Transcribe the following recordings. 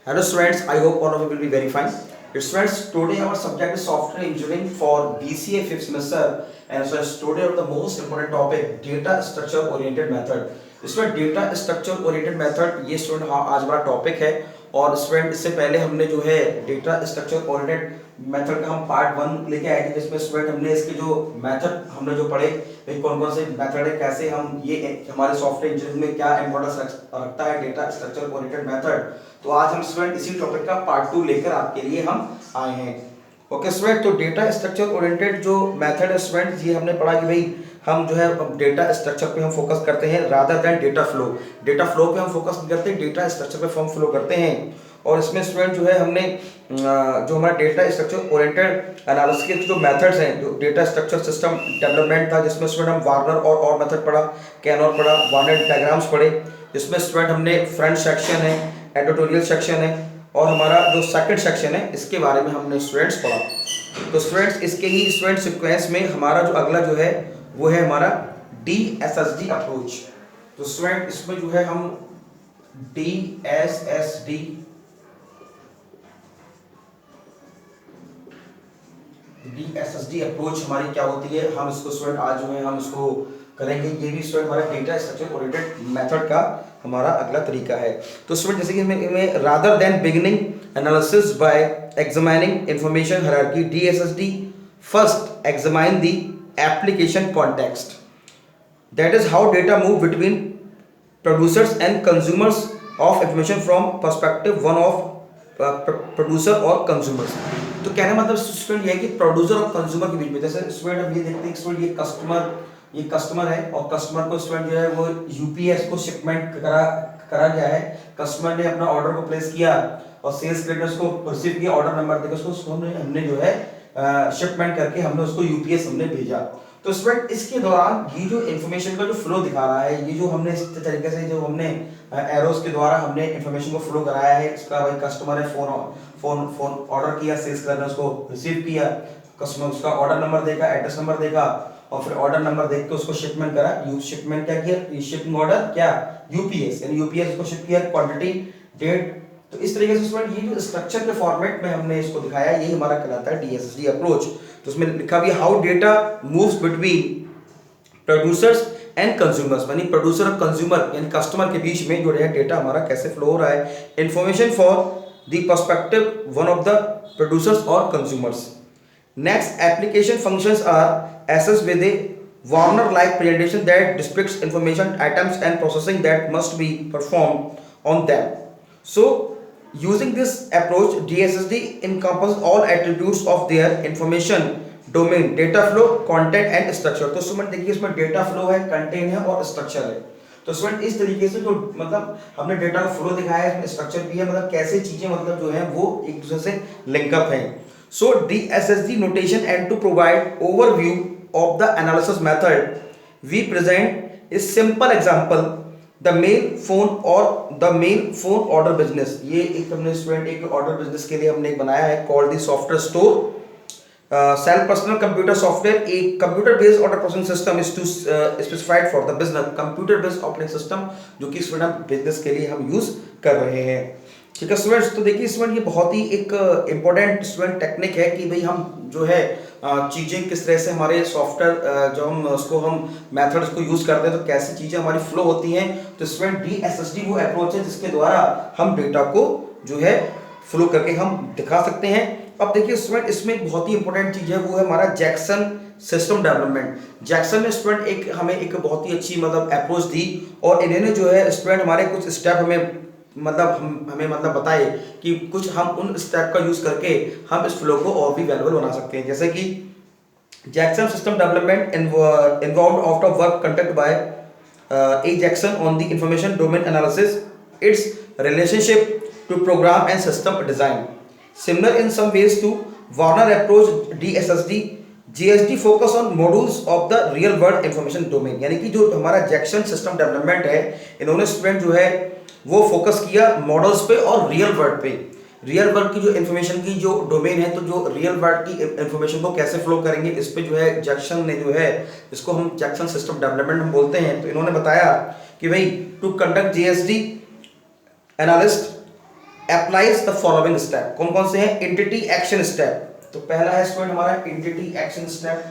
Hello students, I hope all of you will be very fine. Students, today our subject is software engineering for BCA 5th semester, and so today the most important topic data structure oriented method. Student data structure oriented method ये student हाँ आज हमारा topic है। और student इससे पहले हमने जो है डेटा स्ट्रक्चर ओरिएंटेड मेथड का हम पार्ट 1 लेके आए थे, जिसमें स्टूडेंट हमने इसके जो मेथड हमने जो पढ़े कौन कौन से मेथड है, कैसे हम ये हमारे सॉफ्टवेयर इंजीनियरिंग में क्या इंपॉर्टेंस रखता है डेटा स्ट्रक्चर ओरिएंटेड मेथड। तो आज हम स्टूडेंट इसी टॉपिक का पार्ट 2 लेकर आपके लिए हम आए हैं। ओके स्टूडेंट, तो डेटा स्ट्रक्चर ओरिएंटेड जो मेथड है स्टूडेंट, ये हमने पढ़ा कि भाई हम जो है डेटा स्ट्रक्चर पे हम फोकस करते हैं rather than data flow. Data flow पे हम फोकस नहीं करते, डेटा स्ट्रक्चर पे हम फ्लो करते हैं। और इसमें स्टूडेंट जो है हमने जो हमारा डेटा स्ट्रक्चर ओरिएंटेड एनालिसिस के जो मेथड्स हैं, जो डेटा स्ट्रक्चर सिस्टम डेवलपमेंट था, जिसमें स्टूडेंट हम वार्नर और मेथड पढ़ा, कैनॉर पढ़ा, वार्नर डायग्राम्स पढ़े, जिसमें स्टूडेंट हमने फ्रंट सेक्शन है, एडिटोरियल सेक्शन है, और हमारा जो सेकंड सेक्शन है इसके बारे में हमने स्टूडेंट्स पढ़ा। तो स्टूडेंट्स इसके ही स्टूडेंट सीक्वेंस में हमारा जो अगला जो है वो है हमारा DSSD अप्रोच। तो स्टूडेंट इसमें जो है हम DSSD अप्रोच हमारी क्या होती है, हम इसको स्टूडेंट आज जो है हम इसको करेंगे। ये भी स्टूडेंट हमारा डेटा स्ट्रक्चर ओरिएंटेड मेथड का हमारा अगला तरीका है। तो स्टूडेंट जैसे कि मैं rather than beginning analysis bye examining information hierarchy, DSSD first examine the application context, that is how data move between producers and consumers of information from perspective one of producer और consumers। तो कहने मतलब student ये है कि producer और consumer के बीच में, जैसे स्टूडेंट हम ये देखते हैं स्टूडेंट ये कस्टमर है, और कस्टमर को स्टूडेंट जो है वो यूपीएस को शिपमेंट करा गया है। कस्टमर ने अपना ऑर्डर को प्लेस किया और सेल्स क्रेडिटर्स को रिसीव किया, ऑर्डर नंबर देकर उसको हमने जो है शिपमेंट करके हमने उसको यूपीएस हमने भेजा। तो स्टूडेंट इसके दौरान ये जो इन्फॉर्मेशन का जो फ्लो दिखा रहा है, ये जो हमने इस तरीके से जो हमने एरोस के द्वारा हमने इन्फॉर्मेशन को फ्लो कराया है, इसका भाई कस्टमर है, फोन ऑर्डर किया, सेल्स क्रेडिटर उसको रिसीव किया, कस्टमर उसका ऑर्डर नंबर देगा, एड्रेस नंबर देगा, और फिर ऑर्डर नंबर देख के उसको शिपमेंट करा। शिपमेंट क्या किया, शिपिंग ऑर्डर क्या यूपीएस, यानी यूपीएस को शिप किया, क्वांटिटी, डेट। तो इस तरीके से स्टूडेंट ये जो स्ट्रक्चर के फॉर्मेट में हमने इसको दिखाया, यही हमारा कहलाता है DSSD अप्रोच। तो उसमें लिखा भी how data moves between producers and consumers, यानी प्रोड्यूसर और कंज्यूमर यानी कस्टमर के बीच में जो है डेटा हमारा कैसे फ्लो हो रहा है। Information for the perspective one of the producers और consumers. Next, application functions are access with a Warner like presentation that depicts information items and processing that must be performed on them. So using this approach, DSSD encompasses all attributes of their information domain, data flow, content and structure। तो student देखिए इसमें data flow है, content है और structure है। तो student इस तरीके से जो मतलब हमने डेटा का फ्लो दिखाया है, इसमें स्ट्रक्चर भी है, मतलब कैसे चीजें मतलब जो है वो एक दूसरे से लिंकअप हैं। सो DSSD notation and to provide overview of the analysis method, we present a simple example, the mail phone और the mail phone order business। ये एक हमने स्टूडेंट एक ऑर्डर बिजनेस के लिए हमने एक बनाया है, called the software store sell personal computer software. A computer based order processing system is to specified for the business, computer based operating system जो कि स्टूडेंट बिजनेस के लिए हम यूज कर रहे हैं। ठीक है स्टूडेंट्स, तो देखिए स्टूडेंट ये बहुत ही एक इम्पोर्टेंट स्टूडेंट टेक्निक है कि भाई हम जो है चीज़ें किस तरह से हमारे सॉफ्टवेयर जो हम उसको हम मेथड्स को यूज़ करते हैं तो कैसी चीज़ें हमारी फ्लो होती हैं। तो स्टूडेंट DSSD वो अप्रोच है जिसके द्वारा हम डेटा को जो है फ्लो करके हम दिखा सकते हैं। अब देखिए स्टूडेंट इसमें एक बहुत ही इंपॉर्टेंट चीज़ है, वो है हमारा जैक्सन सिस्टम डेवलपमेंट। जैक्सन ने स्टूडेंट एक हमें एक बहुत ही अच्छी मतलब अप्रोच दी, और इन्होंने जो है स्टूडेंट हमारे कुछ स्टेप हमें हमें मतलब बताए कि कुछ हम उन स्टेप का यूज करके हम इस फ्लो को और भी वैल्यूएबल बना सकते हैं। जैसे कि Jackson system development involve out of work conduct by a Jackson on the information domain analysis, its relationship to program and system design. Similar in some ways to Warner approach, DSSD JSD focus on modules of the real world information domain. यानी कि जो हमारा Jackson system development है, इन्होंने student जो है वो focus किया मॉडल्स पे और रियल वर्ल्ड पे। रियल वर्ल्ड की जो इन्फॉर्मेशन की जो डोमेन है, तो जो रियल वर्ल्ड की इन्फॉर्मेशन को कैसे फ्लो करेंगे, इस पे जो है जैक्सन ने जो है इसको हम जैक्सन सिस्टम डेवलपमेंट हम बोलते हैं। तो इन्होंने बताया कि भाई to conduct JSD analyst applies the following step. कौन कौन से हैं? Entity action step. तो पहला है स्टूडेंट हमारा entity action step,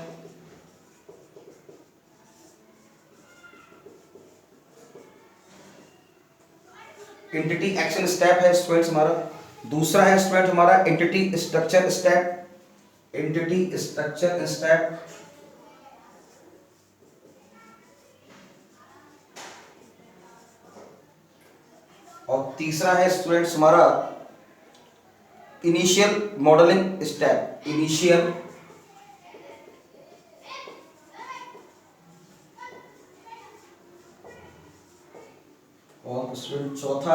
entity action step है स्टूडेंट्स हमारा। दूसरा है स्टूडेंट हमारा entity structure step, entity structure step. और तीसरा है स्टूडेंट्स हमारा इनिशियल मॉडलिंग स्टेप, इनिशियल और स्टूडेंट चौथा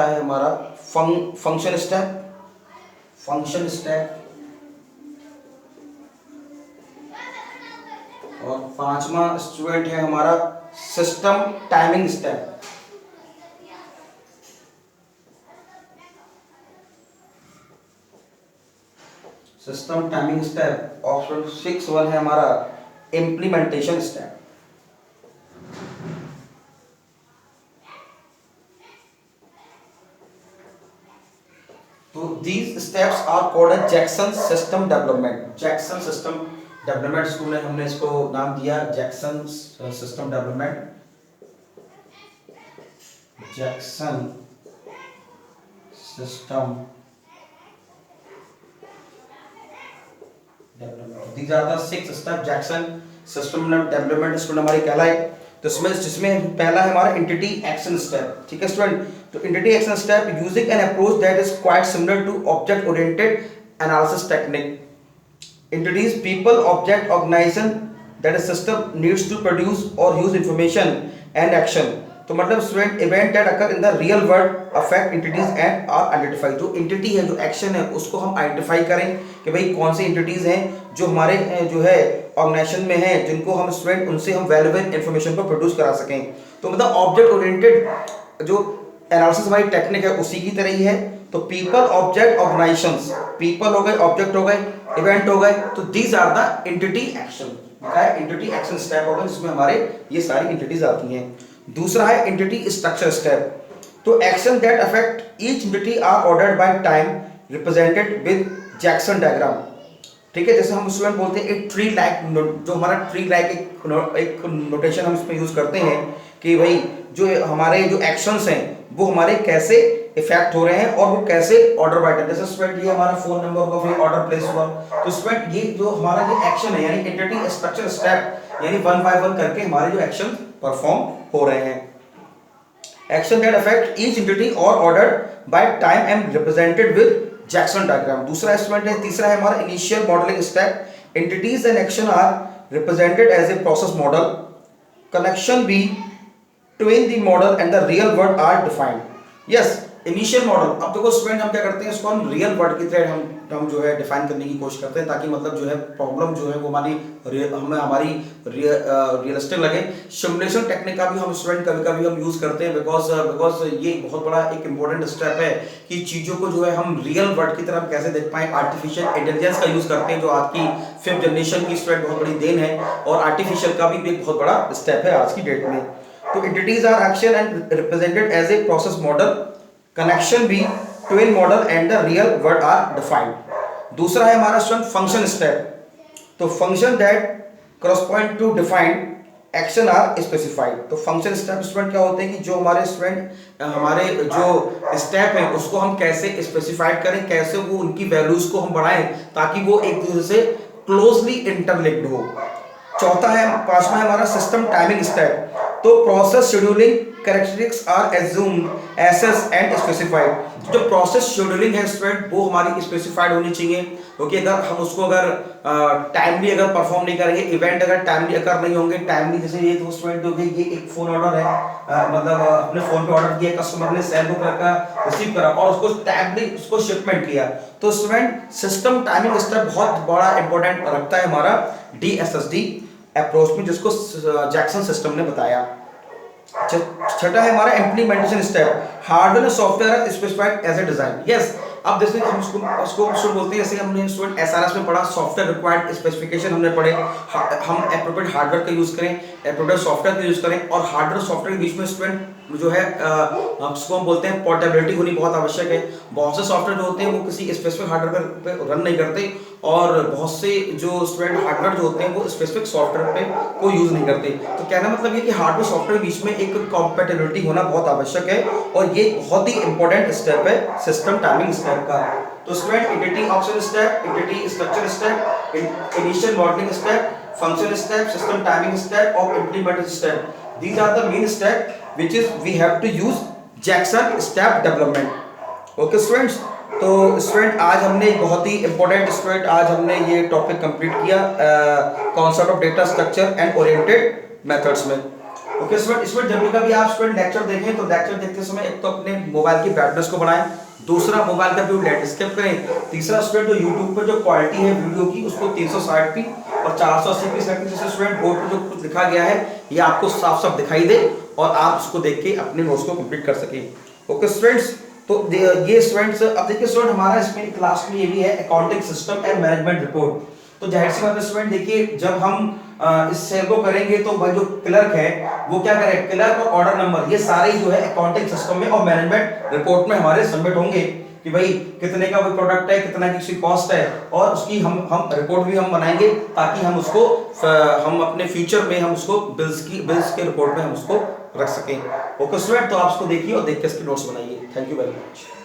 है हमारा फंक्शन स्टेप, फंक्शन स्टेप। और पांचवा स्टूडेंट है हमारा system timing step. System timing step. Option 6 one है हमारा इम्प्लीमेंटेशन स्टेप। तो these steps are called as Jackson system development. Jackson system development school ने हमने इसको नाम दिया Jackson system development, Jackson system development. These are the 6 steps Jackson system development school हमारी कहलाए। तो जिसमें पहला है हमारा एंटिटी एक्शन स्टेप। ठीक है स्टूडेंट, तो entity action step using an approach that is quite similar to object oriented analysis technique. Entities people object organisation that is system needs to produce और यूज इंफॉर्मेशन एंड एक्शन। तो मतलब student event that occur in the real world affect entities and are identify. जो entity है, जो action है, उसको हम identify करें कि भाई कौन सी एंटिटीज हैं जो हमारे जो है ऑर्गेनाइजेशन में है, जिनको हम स्टूडेंट उनसे हम वैल्यूएबल इंफॉर्मेशन को प्रोड्यूस करा सकें। तो मतलब ऑब्जेक्ट ओरिएंटेड जो एनालिसिस हमारी टेक्निक है उसी की तरह ही है। तो पीपल ऑब्जेक्ट ऑर्गेनाइजेशंस, पीपल हो गए, ऑब्जेक्ट हो गए, इवेंट हो गए, तो these are the entity action. Entity action step होगा जिसमें हमारे ये सारी एंटिटीज आती हैं। दूसरा है एंटिटी स्ट्रक्चर स्टेप। तो action that affect each entity are ordered by time represented with Jackson diagram. ठीक है, जैसे हम स्टूडेंट बोलते हैं एक ट्री लाइक, जो हमारा ट्री लाइक एक नोटेशन हम इसमें यूज करते हैं कि भाई जो हमारे जो एक्शंस हैं वो हमारे कैसे इफेक्ट हो रहे हैं और वो कैसे ऑर्डर बाय टाइम। जैसे स्टूडेंट ये हमारा फोन नंबर होगा, फिर ऑर्डर प्लेस हुआ, तो स्टूडेंट ये जो हमारा जो एक्शन है यानी एंटिटी स्ट्रक्चर स्टेप यानी 1 बाय 1 करके हमारे जो एक्शन परफॉर्म हो रहे हैं। Action that affect each entity और ordered by time and represented with Jackson diagram. दूसरा स्टूडेंट है, तीसरा है हमारा initial modelling step. Entities and action are represented as a process model. Connection between the model and the real world are defined. Yes, initial model. अब देखो student हम क्या करते हैं, इसको हम रियल वर्ड की तरह हम जो है डिफाइन करने की कोशिश करते हैं ताकि मतलब जो है प्रॉब्लम जो है वो हमारी रियलिस्टिक लगे। सिमुलेशन टेक्निक का भी हम स्टूडेंट कभी कभी हम यूज करते हैं बिकॉज ये बहुत बड़ा एक इंपॉर्टेंट स्टेप है कि चीज़ों को जो है हम रियल वर्ड की तरह कैसे देख पाएं। आर्टिफिशियल इंटेलिजेंस का यूज करते हैं जो आज की 5th जनरेशन की स्टूडेंट बहुत बड़ी देन है, और आर्टिफिशियल का भी एक बहुत बड़ा स्टेप है आज की डेट में। तो entities are action and represented as a process model. Connection between model and the real world are defined. दूसरा है हमारा स्टूडेंट फंक्शन स्टेप। तो function that correspond to defined action are specified. तो फंक्शन स्टेप स्टूडेंट क्या होते हैं कि जो हमारे स्टूडेंट हमारे जो स्टेप है उसको हम कैसे स्पेसिफाइड करें, कैसे वो उनकी वैल्यूज को हम बढ़ाएं ताकि वो एक दूसरे से क्लोजली इंटरलिंक्ड हो। पांचवा है हमारा सिस्टम टाइमिंग स्टेप। तो process scheduling characteristics are assumed assess and specified. जो प्रोसेस शेड्यूलिंग है स्टूडेंट वो हमारी स्पेसिफाइड होनी चाहिए, क्योंकि अगर हम उसको अगर टाइमली अगर परफॉर्म नहीं करेंगे, इवेंट अगर टाइमली अकर नहीं होंगे, टाइमली जैसे ये तो स्टूडेंट हो गए, ये एक फोन ऑर्डर है, मतलब अपने फोन पे ऑर्डर किया, कस्टमर ने सेल बुक रखा, रिसीव करा और उसको टाइमली उसको शिपमेंट किया। तो स्टूडेंट सिस्टम टाइमिंग स्टेप बहुत बड़ा इंपॉर्टेंट रखता है हमारा DSSD अप्रोच में, जिसको जैक्सन सिस्टम ने बताया। छठा है हमारा इम्प्लीमेंटेशन स्टेप। हार्डवेयर और software specified as a design. Yes, अब जैसे हम उसको बोलते हैं, जैसे हमने स्टूडेंट SRS में पढ़ा, सॉफ्टवेयर रिक्वायर्ड स्पेसिफिकेशन हमने पढ़े, हम एप्रोप्रिएट हार्डवेयर का यूज करें, अप्रोप्रिएट सॉफ्टवेयर का यूज करें, और हार्डवेयर सॉफ्टवेयर के बीच में स्टूडेंट जो है उसको हम बोलते हैं पोर्टेबिलिटी होनी बहुत आवश्यक है। बहुत से सॉफ्टवेयर जो होते हैं वो किसी स्पेसिफिक हार्डवेयर पे रन नहीं करते, और बहुत से जो स्टूडेंट हार्डवेयर जो होते हैं वो स्पेसिफिक सॉफ्टवेयर पे को यूज नहीं करते। तो कहना मतलब ये कि हार्डवेयर सॉफ्टवेयर के बीच में एक कॉम्पेटिबिलिटी होना बहुत आवश्यक है, और ये बहुत ही इंपॉर्टेंट स्टेप है सिस्टम टाइमिंग स्टेप का। तो student entity option step, entity structure step, initial modelling step, function step, system timing step और implementation step, these are the main step which is we have to use Jackson step development। Okay students, तो student आज हमने एक बहुत ही important student आज हमने ये टॉपिक कंप्लीट किया concept of data structure and oriented methods में। ओके स्टूडेंट, इसमें जब भी कभी आप स्टूडेंट लेक्चर देखें तो लेक्चर देखते समय एक तो अपने मोबाइल की ब्राइटनेस को बढ़ाएं, दूसरा मोबाइल का व्यू लैंडस्केप करें, तीसरा स्टूडेंट जो यूट्यूब पर जो क्वालिटी है वीडियो की उसको 360p और 480p सेटिंग जैसे स्टूडेंट बोर्ड पर जो कुछ लिखा गया है ये आपको साफ साफ दिखाई दे और आप उसको देख के अपने नोट्स को कंप्लीट कर सकें। ओके स्टूडेंट्स, तो ये स्टूडेंट्स अब देखिए स्टूडेंट हमारा इसमें क्लास में ये भी है accounting system and management report. तो जाहिर सी बात है स्टूडेंट देखिए जब हम इस सेल को करेंगे तो भाई जो क्लर्क है वो क्या करे, क्लर्क और ऑर्डर नंबर ये सारे जो है अकाउंटिंग सिस्टम में और मैनेजमेंट रिपोर्ट में हमारे सबमिट होंगे कि भाई कितने का वो प्रोडक्ट है, कितना की उसकी कॉस्ट है, और उसकी हम रिपोर्ट भी हम बनाएंगे ताकि हम उसको हम अपने फ्यूचर में हम उसको बिल्स के रिपोर्ट में हम उसको रख सकें। ओके स्टूडेंट, तो आप उसको देखिए और देख के इसके नोट्स बनाइए। Thank you very much.